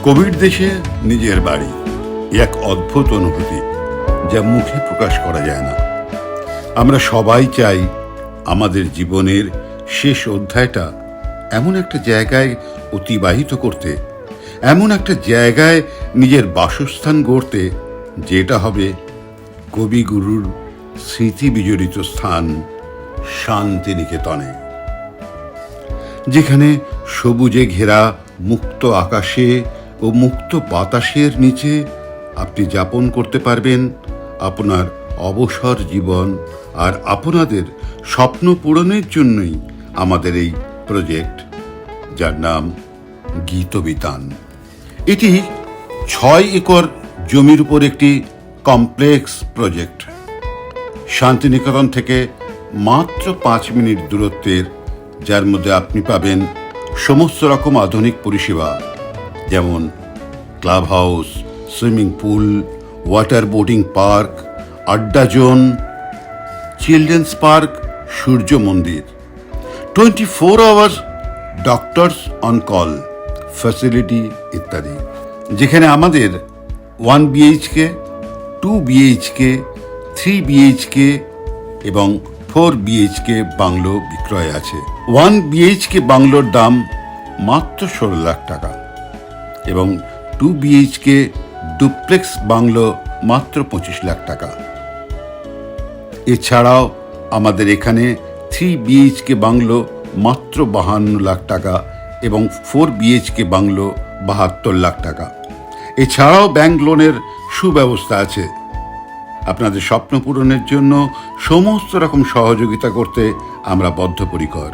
Covid দেশে নিজের বাড়ি এক অদ্ভুত অনুভূতি যা মুখে প্রকাশ করা যায় না। আমরা সবাই চাই আমাদের জীবনের শেষ অধ্যায়টা এমন একটা জায়গায় অতিবাহিত করতে, এমন একটা জায়গায় নিজের বাসস্থান গড়তে যেটা হবে কবিগুরুর স্মৃতি বিজড়িত স্থান শান্তিনিকেতনে, যেখানে সবুজে ঘেরা মুক্ত আকাশে ও মুক্ত বাতাসের নিচে আপনি যাপন করতে পারবেন আপনার অবসর জীবন। আর আপনাদের স্বপ্ন পূরণের জন্যই আমাদের এই প্রজেক্ট, যার নাম গীতবিতান। এটি 6 একর জমির উপর একটি কমপ্লেক্স প্রজেক্ট। শান্তিনিকেতন থেকে মাত্র 5 মিনিট দূরত্বের, যার মধ্যে আপনি পাবেন সমস্ত রকম আধুনিক পরিষেবা, যেমন club house, swimming pool, water boating park, আড্ডা জোন, চিলড্রেন্স পার্ক, সূর্য মন্দির, 24 hours doctors on call facility ইত্যাদি, যেখানে আমাদের 1 BHK, 2 BHK, 3 BHK এবং 4 BHK বাংলো বিক্রয় আছে। 1 BHK বাংলোর দাম মাত্র 16 লাখ টাকা এবং 2 BHK ডুপ্লেক্স বাংলো মাত্র 25 লাখ টাকা। এছাড়াও আমাদের এখানে 3 BHK বাংলো মাত্র 52 লাখ টাকা এবং 4 BHK বাংলো 72 লাখ টাকা। এছাড়াও ব্যাংক লোনের সুব্যবস্থা আছে। আপনাদের স্বপ্ন পূরণের জন্য সমস্ত রকম সহযোগিতা করতে আমরা বদ্ধপরিকর।